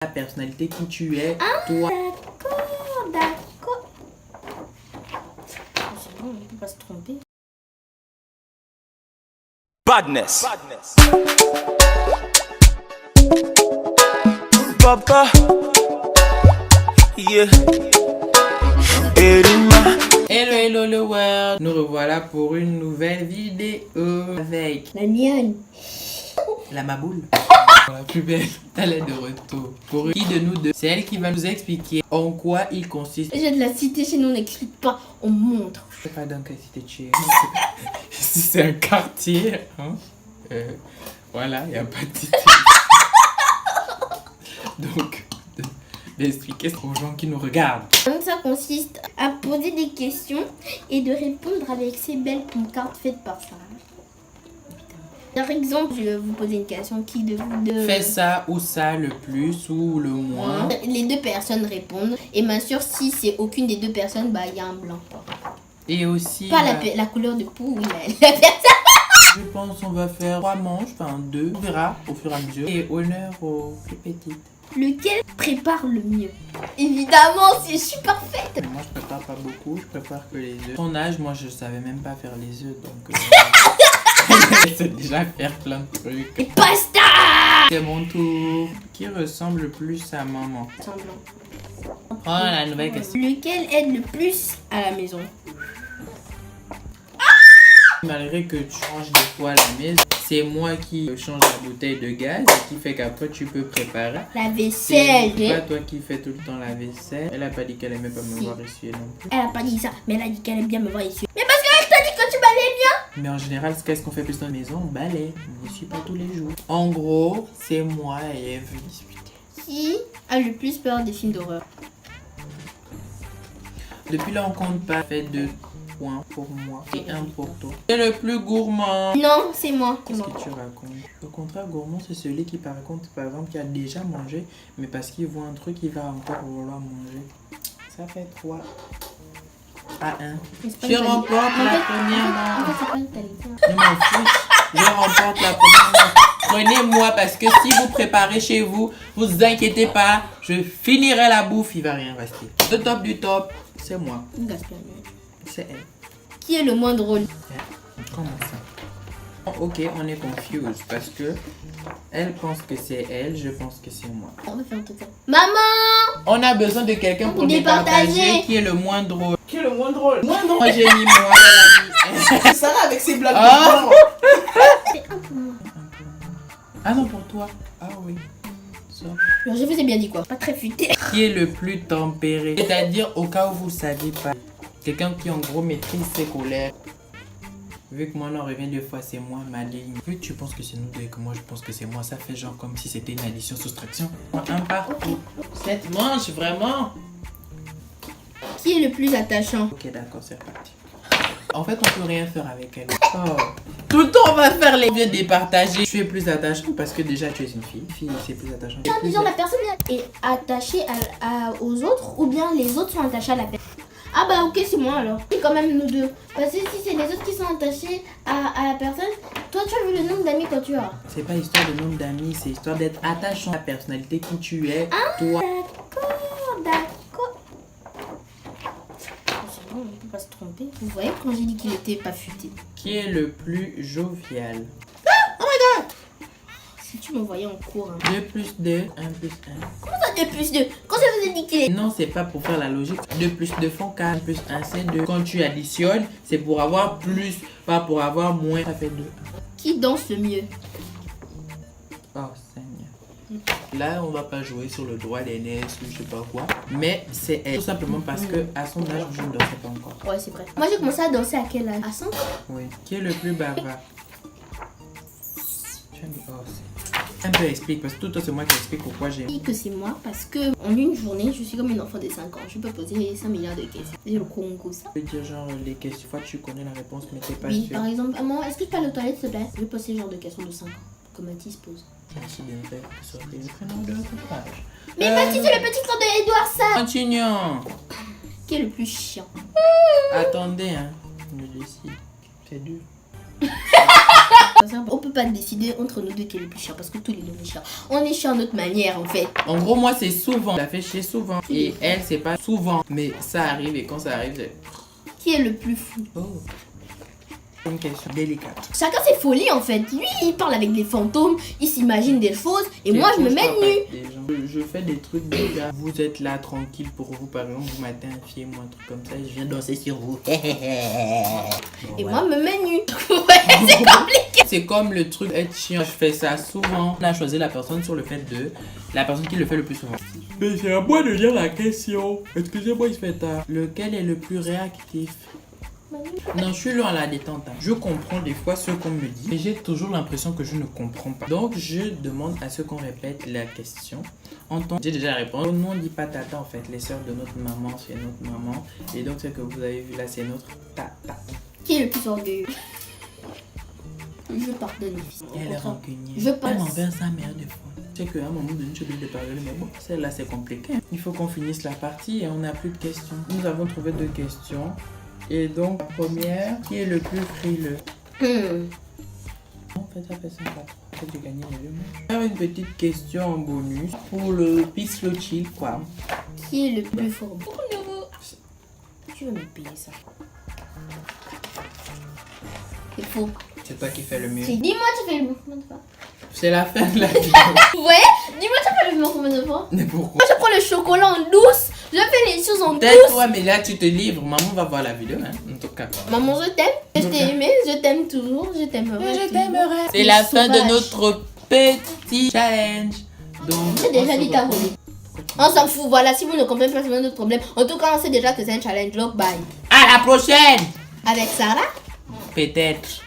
la personnalité qui tu es, toi. D'accord. C'est bon, on peut pas se tromper. Badness. Papa. Yeah. Erima. Hello le world. Nous revoilà pour une nouvelle vidéo avec La mienne. la maboule. La plus belle, elle est de retour. Pour qui de nous deux, c'est elle qui va nous expliquer en quoi il consiste. J'ai de la cité chez nous, on n'explique pas, on montre. Je sais pas dans quelle cité tu es. Ici c'est un quartier. Hein? Voilà, il n'y a pas de cité. Donc, d'expliquer aux gens qui nous regardent. Donc ça consiste à poser des questions et de répondre avec ces belles pancartes faites par Sarah. Par exemple, je vais vous poser une question. Qui de vous deux Fais ça ou ça le plus ou le moins. Les deux personnes répondent. Et bien sûr, si c'est aucune des deux personnes, bah il y a un blanc. Et aussi... Pas la couleur de peau, oui, la personne. Je pense qu'on va faire 3 manches, enfin 2. On verra au fur et à mesure. Et honneur aux plus petites. Lequel prépare le mieux? Évidemment, si je suis parfaite. Moi je prépare pas beaucoup, je prépare que les œufs. Ton âge, moi je savais même pas faire les œufs, donc... je sais déjà faire plein de trucs. Et pasta. C'est mon tour. Qui ressemble le plus à maman? Semblant. Oh, la nouvelle question. Lequel aide le plus à la maison? Malgré que tu changes des fois la maison, c'est moi qui change la bouteille de gaz et qui fait qu'après tu peux préparer. La vaisselle. C'est pas toi qui fais tout le temps la vaisselle. Elle a pas dit qu'elle aimait pas me voir essuyer non plus. Elle a pas dit ça, mais elle a dit qu'elle aime bien me voir ici. Mais parce qu'elle t'a dit que tu m'avais bien. Mais en général, qu'est-ce qu'on fait plus dans la maison? On balaye. On ne suit pas tous les jours. En gros, c'est moi et elle veut discuter. Qui a le plus peur des films d'horreur? Depuis là, on compte pas. Fait 2 points pour moi et 1 pour toi. C'est le plus gourmand. Non, c'est moi. Qu'est-ce que tu racontes? Au contraire, gourmand, c'est celui qui par exemple, qui a déjà mangé, mais parce qu'il voit un truc, il va encore vouloir manger. Ça fait 3 à 1. Je remporte la première manche. Je m'en fiche. Je remporte la première manche. Prenez-moi parce que si vous préparez chez vous, vous inquiétez pas, je finirai la bouffe, il va rien rester. Le top du top, c'est moi. C'est elle. Qui est le moins drôle? Comment ça? Ok, on est confused parce que elle pense que c'est elle, je pense que c'est moi. On va faire tout ça. Maman! On a besoin de quelqu'un pour départager qui est le moins drôle. Qui est le moins drôle? Moins drôle. Moi j'ai mis moi, elle a mis elle. Sarah avec ses blagues Ah. de C'est un pour moi. Ah non, pour toi. Ah oui. Ça. Alors, je vous ai bien dit quoi? Pas très futé. Qui est le plus tempéré? C'est-à-dire au cas où vous ne saviez pas. Quelqu'un qui en gros maîtrise ses colères. Vu que moi on revient 2 fois, c'est moi ma ligne. Vu que tu penses que c'est nous deux et que moi je pense que c'est moi, ça fait genre comme si c'était une addition-soustraction. Un partout. Cette manche, vraiment. Qui est le plus attachant? Ok, d'accord, c'est parti. En fait, on peut rien faire avec elle. Oh. Tout le temps, on va faire les vieux départager. Tu es plus attachante parce que déjà tu es une fille. Fille, c'est plus attachant. Disons la personne est attachée aux autres ou bien les autres sont attachés à la personne. Ah bah ok, c'est moi alors. C'est quand même nous deux. Parce que si c'est les autres qui sont attachés à la personne, toi tu as vu le nombre d'amis que tu as. C'est pas histoire de nombre d'amis, c'est histoire d'être attachant à la personnalité qui tu es, toi. D'accord. C'est bon, on peut pas se tromper. Vous voyez quand j'ai dit qu'il était pas futé. Qui est le plus jovial? Si tu me voyais en cours. Hein. 2 plus 2, 1 plus 1. Comment ça 2 plus 2? Quand ça vous a dit qu'il est... Non, c'est pas pour faire la logique. 2 plus 2 font 4, 1 plus 1 c'est 2. Quand tu additionnes, c'est pour avoir plus, pas pour avoir moins. Ça fait 2. Qui danse le mieux? Oh Seigneur. Là, on va pas jouer sur le droit d'aînesse ou je sais pas quoi. Mais c'est elle. Tout simplement parce que à son âge, je ne dansais pas encore. Ouais, c'est vrai. Moi j'ai commencé à danser à quel âge? À 5 ans? Oui. Qui est le plus bavard? Oh, un peu explique parce que tout c'est moi qui explique pourquoi j'ai. Je dis que c'est moi parce que en une journée, je suis comme une enfant de 5 ans. Je peux poser 5 milliards de questions. J'ai le Congo ça. Je peux dire genre les questions, fois tu connais la réponse mais t'es pas Oui, sûr. par exemple, maman, est-ce que je peux aller aux toilettes s'il te plaît? Je vais poser ce genre de questions de 5 ans. Comme Mathis pose. Merci bien fait. Sur les prénoms de notre page. Mais Mathis, c'est le petit frère de Edouard ça. Continuons. Qui est le plus chiant? Attendez, hein. Je me décide. C'est dur. On peut pas décider entre nous deux qui est le plus chiant parce que tous les deux on est chiant. On est chiant à notre manière en fait. En gros, moi, c'est souvent. Ça fait chier souvent. Et elle, c'est pas souvent. Mais ça arrive et quand ça arrive, c'est... Qui est le plus fou? Oh. Une question délicate. Chacun ses folies en fait. Lui il parle avec des fantômes, il s'imagine des choses et moi je me mets nue. Je fais des trucs déjà. Vous êtes là tranquille pour vous, par exemple, vous m'avez un film ou un truc comme ça, je viens danser sur vous. Et moi me mets nue. Ouais, c'est compliqué. C'est comme le truc être chiant. Je fais ça souvent. On a choisi la personne sur le fait de la personne qui le fait le plus souvent. Mais c'est à moi de lire la question. Excusez-moi, il se fait tard. Lequel est le plus réactif? Non, je suis loin à la détente. Je comprends des fois ce qu'on me dit, mais j'ai toujours l'impression que je ne comprends pas. Donc, je demande à ce qu'on répète la question. J'ai déjà répondu. Nous, on dit pas tata en fait. Les sœurs de notre maman, c'est notre maman. Et donc, ce que vous avez vu là, c'est notre tata. Qui est le plus orgueilleux? Je pardonne. Elle est rancunière. Je pense. Elle envers sa mère des fois. C'est qu'à un moment donné, je vais pardonner, mais bon, celle-là, c'est compliqué. Il faut qu'on finisse la partie et on n'a plus de questions. Nous avons trouvé 2 questions. Et donc, la première, qui est le plus frileux? En fait, ça fait sympa. En fait, j'ai gagné les 2 mots. Faire une petite question en bonus pour le pislo chill, quoi. Qui est le plus fort? Tu vas me payer ça. C'est faux. C'est toi qui fais le mieux. Dis-moi, tu fais le mouvement de fois. C'est la fin de la vidéo. Ouais, dis-moi, tu fais le mouvement de fois. Mais pourquoi? Moi, je prends le chocolat en douce. Je fais les choses en douce. Peut-être toi, mais là, tu te livres. Maman va voir la vidéo, hein, en tout cas. Maman, je t'aime. Je t'ai aimé. Je t'aime toujours. Je t'aimerai. Je t'aimerai. C'est la fin de notre petit challenge. Donc, J'ai déjà dit ta volée. On s'en fout. Voilà, si vous ne comprenez pas, c'est notre problème. En tout cas, on sait déjà que c'est un challenge. Donc, bye. à la prochaine. Avec Sarah. Peut-être.